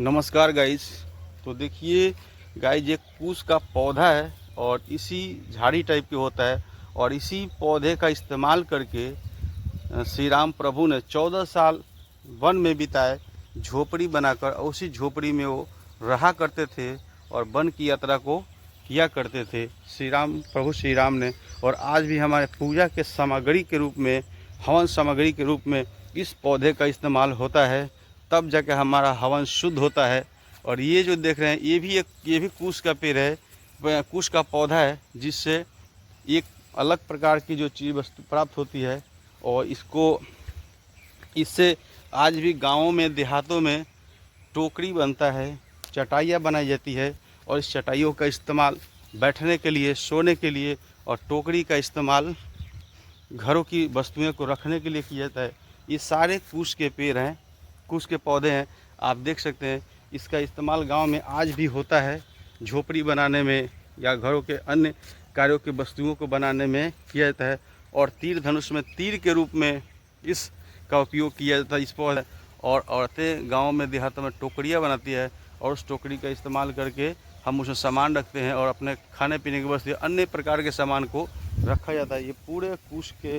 नमस्कार गाइस। तो देखिए गाइस, ये कूस का पौधा है और इसी झाड़ी टाइप के होता है और इसी पौधे का इस्तेमाल करके श्री राम प्रभु ने 14 साल वन में बिताए, झोपड़ी बनाकर। उसी झोपड़ी में वो रहा करते थे और वन की यात्रा को किया करते थे प्रभु श्री राम ने। और आज भी हमारे पूजा के सामग्री के रूप में, हवन सामग्री के रूप में इस पौधे का इस्तेमाल होता है, तब जाके हमारा हवन शुद्ध होता है। और ये जो देख रहे हैं, ये भी कुश का पेड़ है, कुश का पौधा है, जिससे एक अलग प्रकार की जो चीज़ वस्तु प्राप्त होती है। और इससे आज भी गाँवों में, देहातों में टोकरी बनता है, चटाइयाँ बनाई जाती है। और इस चटाइयों का इस्तेमाल बैठने के लिए, सोने के लिए, और टोकरी का इस्तेमाल घरों की वस्तुओं को रखने के लिए किया जाता है। ये सारे कुश के पेड़ हैं, कुश के पौधे हैं, आप देख सकते हैं। इसका इस्तेमाल गांव में आज भी होता है, झोपड़ी बनाने में या घरों के अन्य कार्यों के वस्तुओं को बनाने में किया जाता है। और तीर धनुष में तीर के रूप में इसका उपयोग किया जाता है, इस पौधे। और औरतें गाँव में, देहातों में टोकरियाँ बनाती है और उस टोकरी का इस्तेमाल करके हम उसमें सामान रखते हैं और अपने खाने पीने के वस्तु, अन्य प्रकार के सामान को रखा जाता है। ये पूरे कुश के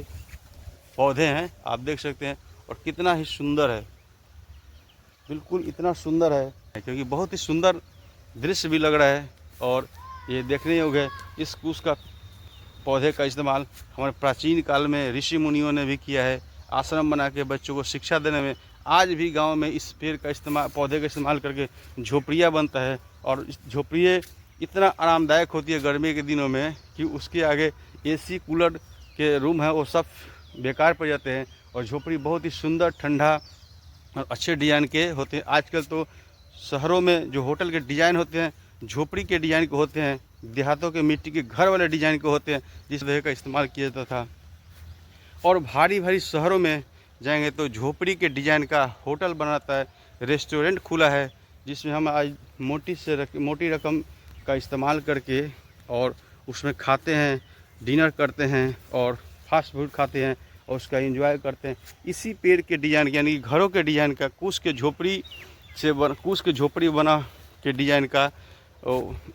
पौधे हैं, आप देख सकते हैं। और कितना ही सुंदर है, बिल्कुल इतना सुंदर है क्योंकि बहुत ही सुंदर दृश्य भी लग रहा है। और ये देखने योग्य है। इस कुश का पौधे का इस्तेमाल हमारे प्राचीन काल में ऋषि मुनियों ने भी किया है, आश्रम बना के बच्चों को शिक्षा देने में। आज भी गांव में इस पेड़ का इस्तेमाल, पौधे का इस्तेमाल करके झोपड़ियाँ बनता है। और इस झोपड़ियाँ इतना आरामदायक होती है गर्मी के दिनों में कि उसके आगे एसी कूलर के रूम है वो सब बेकार पड़ जाते हैं। और झोपड़ी बहुत ही सुंदर, ठंडा और अच्छे डिज़ाइन के होते हैं। आजकल तो शहरों में जो होटल के डिज़ाइन होते हैं, झोपड़ी के डिज़ाइन के होते हैं, देहातों के मिट्टी के घर वाले डिज़ाइन के होते हैं, जिस तरह का इस्तेमाल किया जाता था। और भारी भारी शहरों में जाएंगे तो झोपड़ी के डिज़ाइन का होटल बनाता है, रेस्टोरेंट खुला है, जिसमें हम आज मोटी रकम का इस्तेमाल करके और उसमें खाते हैं, डिनर करते हैं और फास्ट फूड खाते हैं और उसका एंजॉय करते हैं। इसी पेड़ के डिज़ाइन, यानी घरों के डिज़ाइन का, कुश के झोपड़ी बना के डिज़ाइन का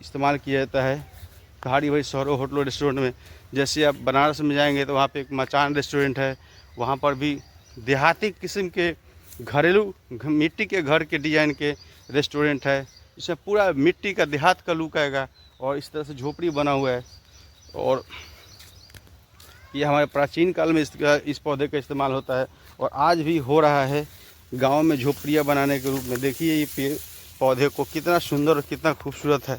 इस्तेमाल किया जाता है भारी भारी शहरों, होटलों, रेस्टोरेंट में। जैसे आप बनारस में जाएंगे तो वहाँ पे एक मचान रेस्टोरेंट है, वहाँ पर भी देहाती किस्म के घरेलू मिट्टी के घर के डिज़ाइन के रेस्टोरेंट है, इसमें पूरा मिट्टी का, देहात का लुक आएगा और इस तरह से झोपड़ी बना हुआ है। और ये हमारे प्राचीन काल में इस पौधे का इस्तेमाल होता है और आज भी हो रहा है गांव में झोपड़ियाँ बनाने के रूप में। देखिए ये पौधे को कितना सुंदर और कितना खूबसूरत है।